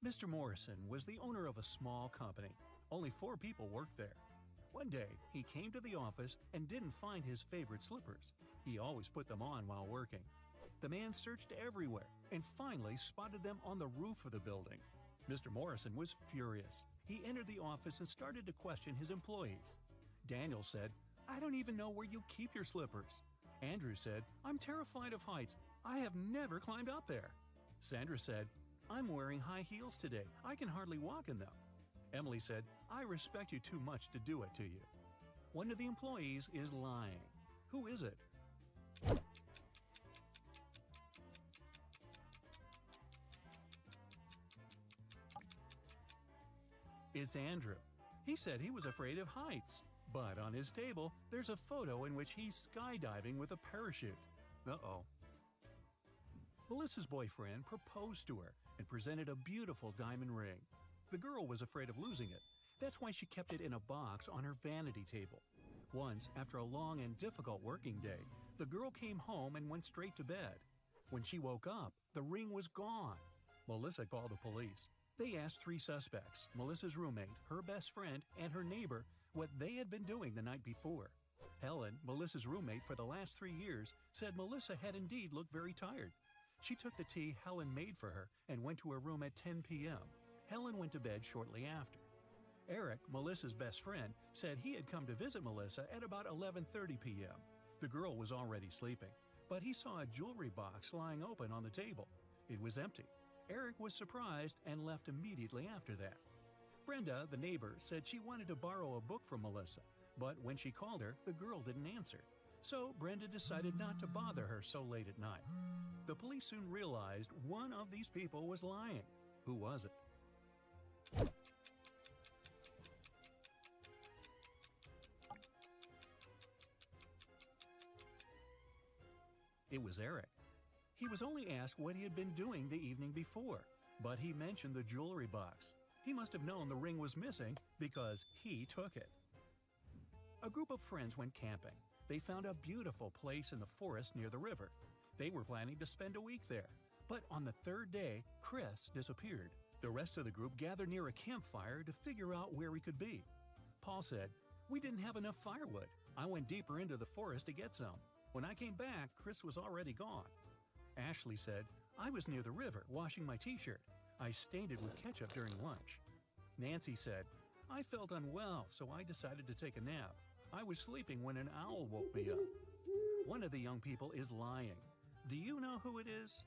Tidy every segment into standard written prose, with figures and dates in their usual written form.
Mr. Morrison was the owner of a small company. Only 4 people worked there. One day, he came to the office and didn't find his favorite slippers. He always put them on while working. The man searched everywhere and finally spotted them on the roof of the building. Mr. Morrison was furious. He entered the office and started to question his employees. Daniel said, "I don't even know where you keep your slippers." Andrew said, "I'm terrified of heights. I have never climbed up there." Sandra said, "I'm wearing high heels today. I can hardly walk in them." Emily said, "I respect you too much to do it to you." One of the employees is lying. Who is it? It's Andrew. He said he was afraid of heights. But on his table, there's a photo in which he's skydiving with a parachute. Uh-oh. Melissa's boyfriend proposed to her and presented a beautiful diamond ring. The girl was afraid of losing it. That's why she kept it in a box on her vanity table. Once, after a long and difficult working day, the girl came home and went straight to bed. When she woke up, the ring was gone. Melissa called the police. They asked 3 suspects, Melissa's roommate, her best friend, and her neighbor, what they had been doing the night before. Helen, Melissa's roommate for the last 3 years, said Melissa had indeed looked very tired. She took the tea Helen made for her and went to her room at 10 p.m. Helen went to bed shortly after. Eric, Melissa's best friend, said he had come to visit Melissa at about 11:30 p.m. The girl was already sleeping, but he saw a jewelry box lying open on the table. It was empty. Eric was surprised and left immediately after that. Brenda, the neighbor, said she wanted to borrow a book from Melissa, but when she called her, the girl didn't answer. So Brenda decided not to bother her so late at night. The police soon realized one of these people was lying. Who was it? It was Eric. He was only asked what he had been doing the evening before, but he mentioned the jewelry box. He must have known the ring was missing because he took it. A group of friends went camping. They found a beautiful place in the forest near the river. They were planning to spend a week there. But on the 3rd day, Chris disappeared. The rest of the group gathered near a campfire to figure out where he could be. Paul said, "We didn't have enough firewood. I went deeper into the forest to get some. When I came back, Chris was already gone." Ashley said, "I was near the river washing my t-shirt. I stained it with ketchup during lunch." Nancy said, "I felt unwell, so I decided to take a nap. I was sleeping when an owl woke me up." One of the young people is lying. Do you know who it is?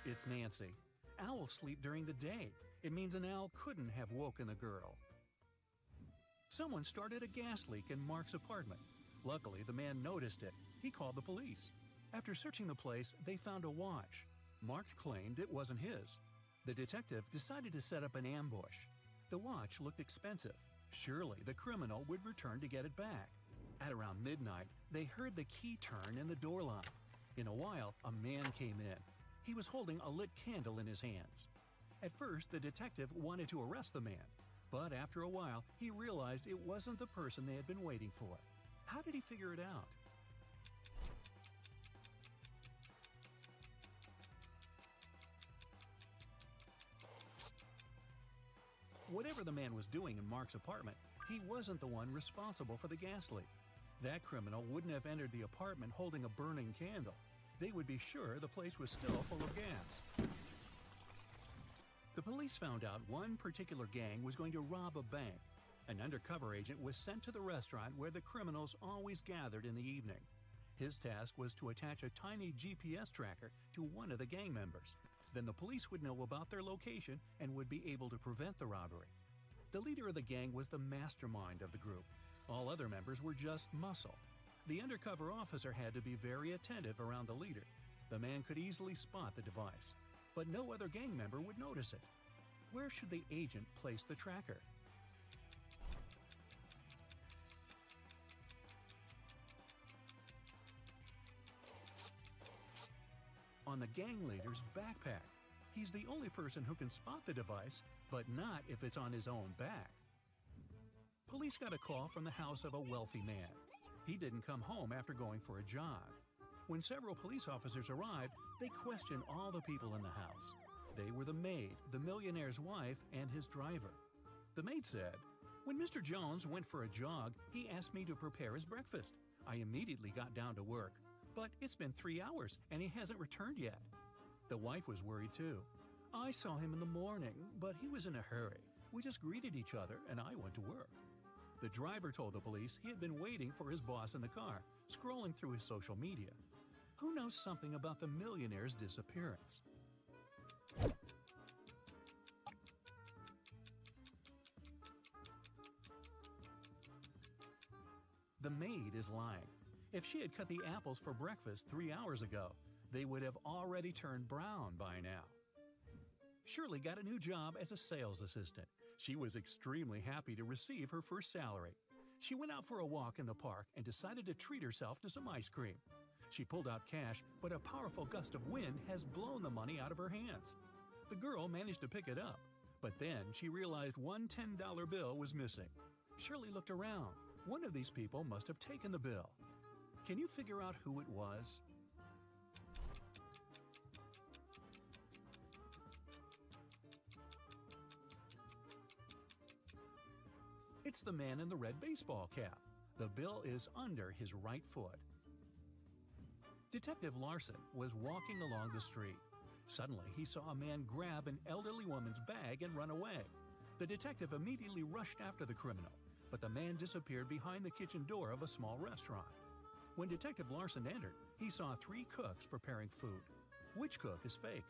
It's Nancy. Owls sleep during the day. It means an owl couldn't have woken the girl. Someone started a gas leak in Mark's apartment. Luckily, the man noticed it. He called the police. After searching the place, they found a watch. Mark claimed it wasn't his. The detective decided to set up an ambush. The watch looked expensive. Surely the criminal would return to get it back. At around midnight, they heard the key turn in the door lock. In a while, a man came in. He was holding a lit candle in his hands. At first, the detective wanted to arrest the man, but after a while, he realized it wasn't the person they had been waiting for. How did he figure it out? Whatever the man was doing in Mark's apartment, he wasn't the one responsible for the gas leak. That criminal wouldn't have entered the apartment holding a burning candle. They would be sure the place was still full of gas. The police found out one particular gang was going to rob a bank. An undercover agent was sent to the restaurant where the criminals always gathered in the evening. His task was to attach a tiny GPS tracker to one of the gang members. Then the police would know about their location and would be able to prevent the robbery. The leader of the gang was the mastermind of the group. All other members were just muscle. The undercover officer had to be very attentive around the leader. The man could easily spot the device, but no other gang member would notice it. Where should the agent place the tracker? On the gang leader's backpack. He's the only person who can spot the device, but not if it's on his own back. Police got a call from the house of a wealthy man. He didn't come home after going for a jog. When several police officers arrived, they questioned all the people in the house. They were the maid, the millionaire's wife, and his driver. The maid said, "When Mr. Jones went for a jog, he asked me to prepare his breakfast. I immediately got down to work. But it's been 3 hours, and he hasn't returned yet." The wife was worried too. "I saw him in the morning, but he was in a hurry. We just greeted each other, and I went to work." The driver told the police he had been waiting for his boss in the car, scrolling through his social media. Who knows something about the millionaire's disappearance? The maid is lying. If she had cut the apples for breakfast 3 hours ago, they would have already turned brown by now. Shirley got a new job as a sales assistant. She was extremely happy to receive her first salary. She went out for a walk in the park and decided to treat herself to some ice cream. She pulled out cash, but a powerful gust of wind has blown the money out of her hands. The girl managed to pick it up, but then she realized one $10 bill was missing. Shirley looked around. One of these people must have taken the bill. Can you figure out who it was? It's the man in the red baseball cap. The bill is under his right foot. Detective Larson was walking along the street. Suddenly, he saw a man grab an elderly woman's bag and run away. The detective immediately rushed after the criminal, but the man disappeared behind the kitchen door of a small restaurant. When Detective Larson entered, he saw 3 cooks preparing food. Which cook is fake?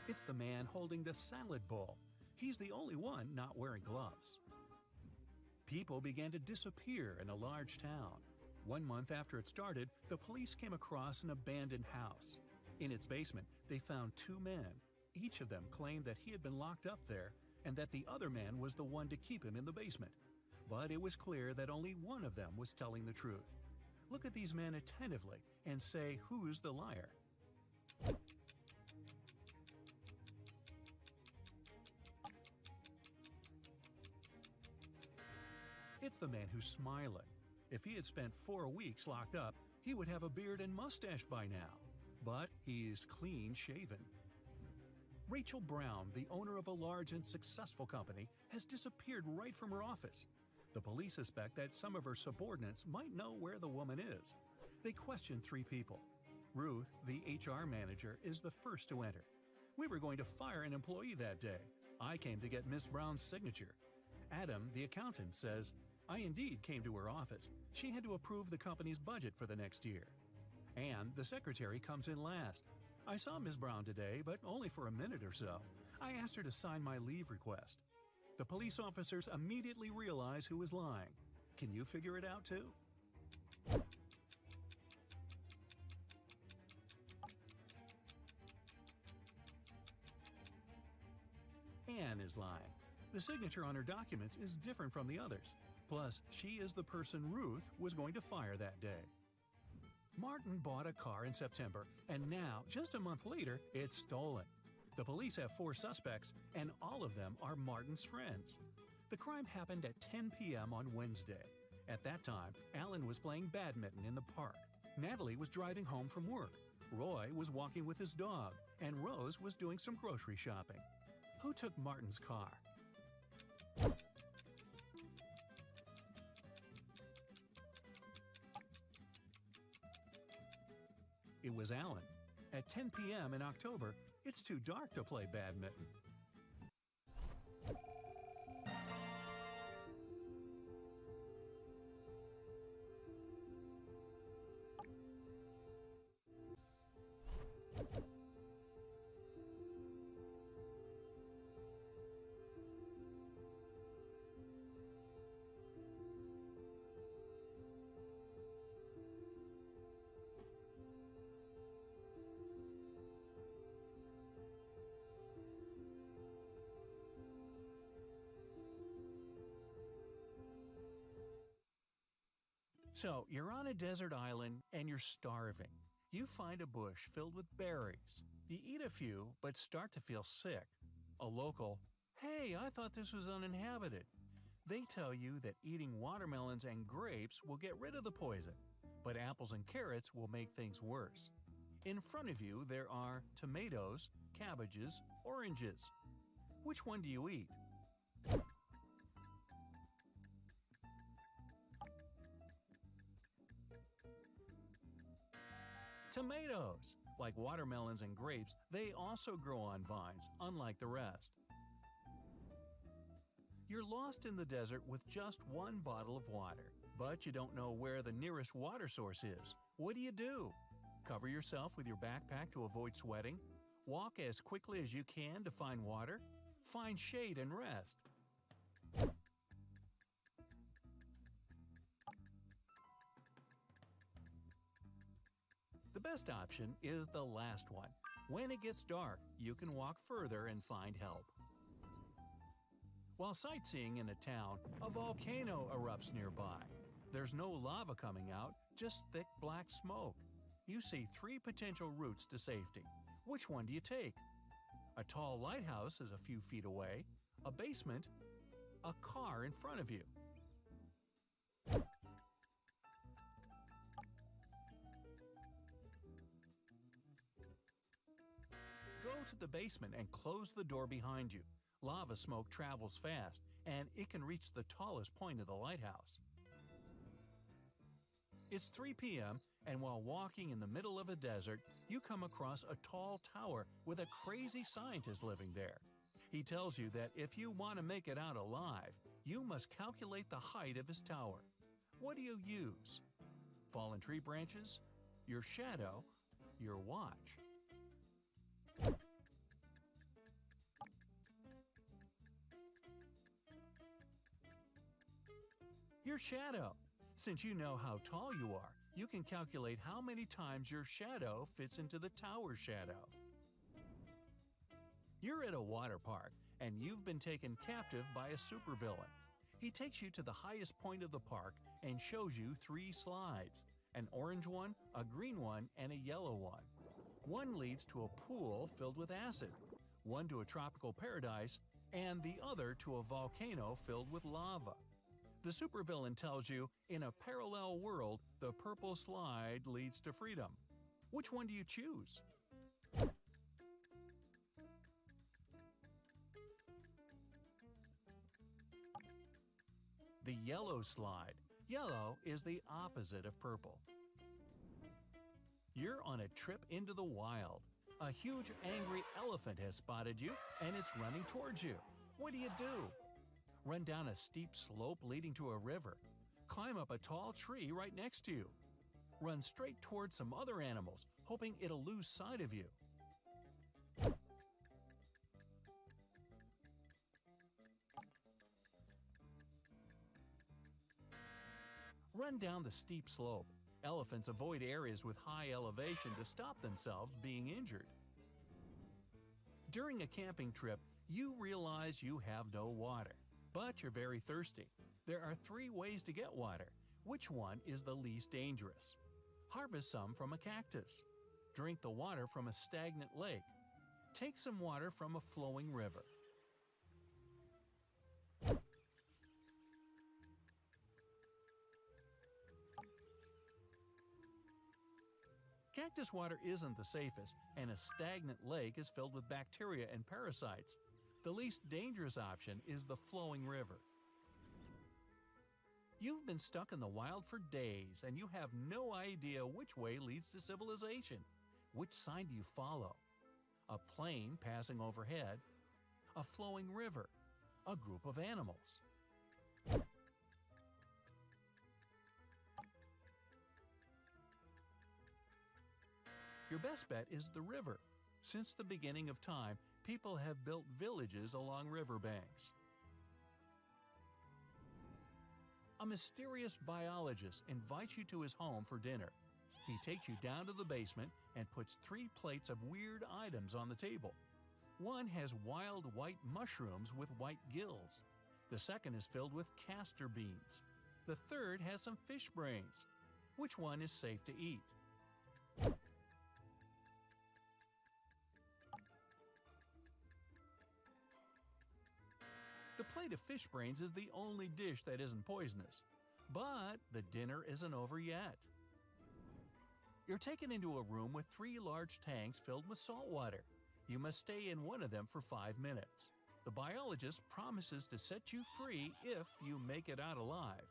It's the man holding the salad bowl. He's the only one not wearing gloves. People began to disappear in a large town. 1 month after it started, the police came across an abandoned house. In its basement, they found 2 men. Each of them claimed that he had been locked up there and that the other man was the one to keep him in the basement. But it was clear that only one of them was telling the truth. Look at these men attentively and say who's the liar. It's the man who's smiling. If he had spent 4 weeks locked up, he would have a beard and mustache by now. But he's clean shaven. Rachel Brown, the owner of a large and successful company, has disappeared right from her office. The police suspect that some of her subordinates might know where the woman is. They questioned 3 people. Ruth, the HR manager, is the first to enter. "We were going to fire an employee that day. I came to get Miss Brown's signature." Adam, the accountant, says, "I indeed came to her office. She had to approve the company's budget for the next year." And the secretary comes in last. "I saw Ms. Brown today, but only for a minute or so. I asked her to sign my leave request." The police officers immediately realize who is lying. Can you figure it out too? Anne is lying. The signature on her documents is different from the others. Plus, she is the person Ruth was going to fire that day. Martin bought a car in September, and now, just a month later, it's stolen. The police have 4 suspects, and all of them are Martin's friends. The crime happened at 10 p.m. on Wednesday. At that time, Alan was playing badminton in the park. Natalie was driving home from work. Roy was walking with his dog, and Rose was doing some grocery shopping. Who took Martin's car? It was Alan. At 10 p.m. in October, it's too dark to play badminton. So, you're on a desert island and you're starving. You find a bush filled with berries. You eat a few, but start to feel sick. A local, "Hey, I thought this was uninhabited." They tell you that eating watermelons and grapes will get rid of the poison, but apples and carrots will make things worse. In front of you, there are tomatoes, cabbages, oranges. Which one do you eat? Tomatoes! Like watermelons and grapes, they also grow on vines, unlike the rest. You're lost in the desert with just one bottle of water, but you don't know where the nearest water source is. What do? Cover yourself with your backpack to avoid sweating? Walk as quickly as you can to find water? Find shade and rest. The best option is the last one. When it gets dark, you can walk further and find help. While sightseeing in a town, a volcano erupts nearby. There's no lava coming out, just thick black smoke. You see 3 potential routes to safety. Which one do you take? A tall lighthouse is a few feet away, a basement, a car in front of you. Go to the basement and close the door behind you. Lava smoke travels fast, and it can reach the tallest point of the lighthouse. It's 3 p.m., and while walking in the middle of a desert, you come across a tall tower with a crazy scientist living there. He tells you that if you want to make it out alive, you must calculate the height of his tower. What do you use? Fallen tree branches? Your shadow? Your watch? Your shadow. Since you know how tall you are, you can calculate how many times your shadow fits into the tower shadow. You're at a water park, and you've been taken captive by a supervillain. He takes you to the highest point of the park and shows you 3 slides: an orange one, a green one, and a yellow one. One leads to a pool filled with acid, one to a tropical paradise, and the other to a volcano filled with lava. The supervillain tells you, in a parallel world, the purple slide leads to freedom. Which one do you choose? The yellow slide. Yellow is the opposite of purple. You're on a trip into the wild. A huge angry elephant has spotted you, and it's running towards you. What do? Run down a steep slope leading to a river. Climb up a tall tree right next to you. Run straight towards some other animals, hoping it'll lose sight of you. Run down the steep slope. Elephants avoid areas with high elevation to stop themselves being injured. During a camping trip, you realize you have no water, but you're very thirsty. There are 3 ways to get water. Which one is the least dangerous? Harvest some from a cactus. Drink the water from a stagnant lake. Take some water from a flowing river. Cactus water isn't the safest, and a stagnant lake is filled with bacteria and parasites. The least dangerous option is the flowing river. You've been stuck in the wild for days, and you have no idea which way leads to civilization. Which sign do you follow? A plane passing overhead, a flowing river, a group of animals. Your best bet is the river. Since the beginning of time, people have built villages along riverbanks. A mysterious biologist invites you to his home for dinner. He takes you down to the basement and puts 3 plates of weird items on the table. One has wild white mushrooms with white gills. The second is filled with castor beans. The third has some fish brains. Which one is safe to eat? plate of fish brains is the only dish that isn't poisonous. But the dinner isn't over yet. You're taken into a room with 3 large tanks filled with salt water. You must stay in one of them for 5 minutes. The biologist promises to set you free if you make it out alive.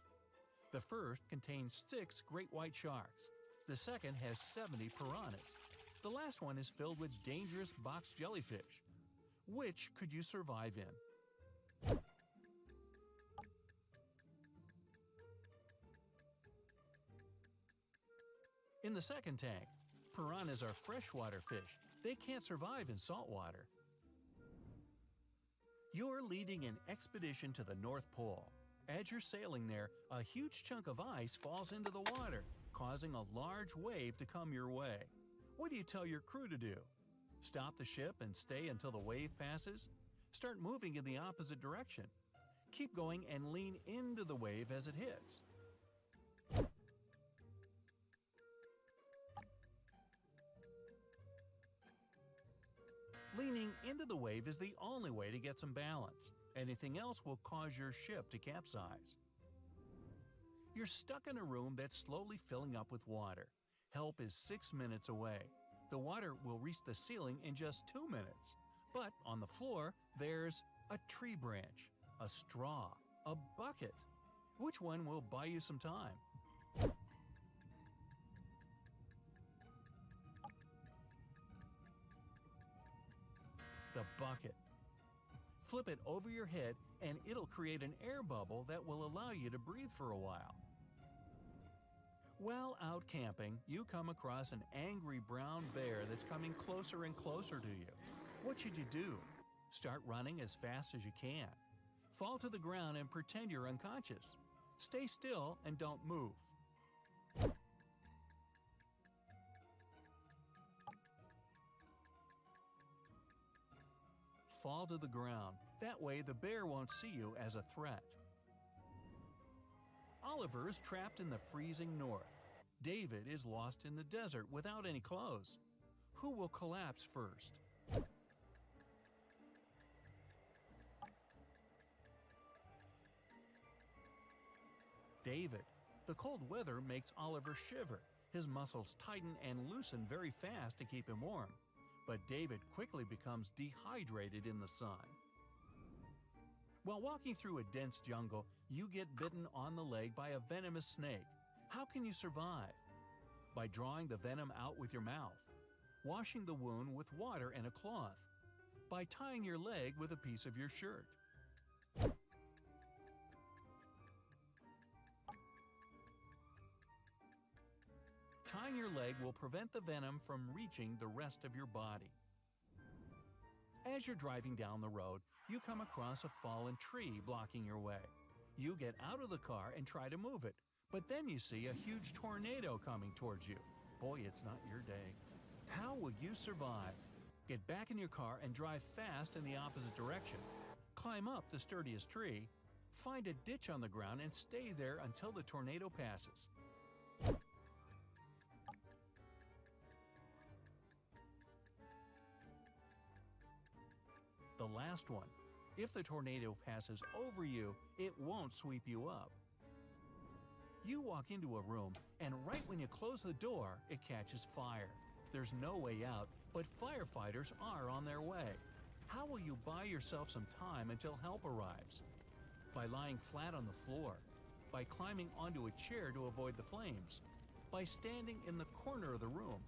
The first contains 6 great white sharks. The second has 70 piranhas. The last one is filled with dangerous box jellyfish. Which could you survive in? In the second tank, piranhas are freshwater fish. They can't survive in salt water. You're leading an expedition to the North Pole. As you're sailing there, a huge chunk of ice falls into the water, causing a large wave to come your way. What do you tell your crew to do? Stop the ship and stay until the wave passes? Start moving in the opposite direction. Keep going and lean into the wave as it hits. Leaning into the wave is the only way to get some balance. Anything else will cause your ship to capsize. You're stuck in a room that's slowly filling up with water. Help is 6 minutes away. The water will reach the ceiling in just 2 minutes. But on the floor, there's a tree branch, a straw, a bucket. Which one will buy you some time? The bucket. Flip it over your head and it'll create an air bubble that will allow you to breathe for a while. While out camping, you come across an angry brown bear that's coming closer and closer to you. What should you do? Start running as fast as you can. Fall to the ground and pretend you're unconscious. Stay still and don't move. Fall to the ground. That way the bear won't see you as a threat. Oliver is trapped in the freezing north. David is lost in the desert without any clothes. Who will collapse first? David. The cold weather makes Oliver shiver. His muscles tighten and loosen very fast to keep him warm. But David quickly becomes dehydrated in the sun. While walking through a dense jungle, you get bitten on the leg by a venomous snake. How can you survive? By drawing the venom out with your mouth, washing the wound with water and a cloth, by tying your leg with a piece of your shirt. Tying your leg will prevent the venom from reaching the rest of your body. As you're driving down the road, you come across a fallen tree blocking your way. You get out of the car and try to move it, but then you see a huge tornado coming towards you. Boy, it's not your day. How will you survive? Get back in your car and drive fast in the opposite direction. Climb up the sturdiest tree, find a ditch on the ground and stay there until the tornado passes. The last one. If the tornado passes over you, it won't sweep you up. You walk into a room, and right when you close the door, it catches fire. There's no way out, but firefighters are on their way. How will you buy yourself some time until help arrives? By lying flat on the floor, by climbing onto a chair to avoid the flames, by standing in the corner of the room.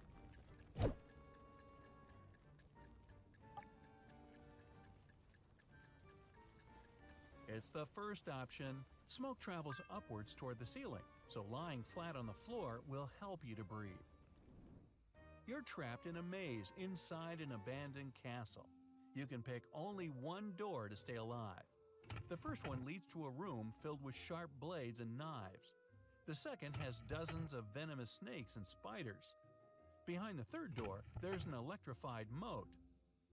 It's the first option. Smoke travels upwards toward the ceiling, so lying flat on the floor will help you to breathe. You're trapped in a maze inside an abandoned castle. You can pick only one door to stay alive. The first one leads to a room filled with sharp blades and knives. The second has dozens of venomous snakes and spiders. Behind the third door, there's an electrified moat.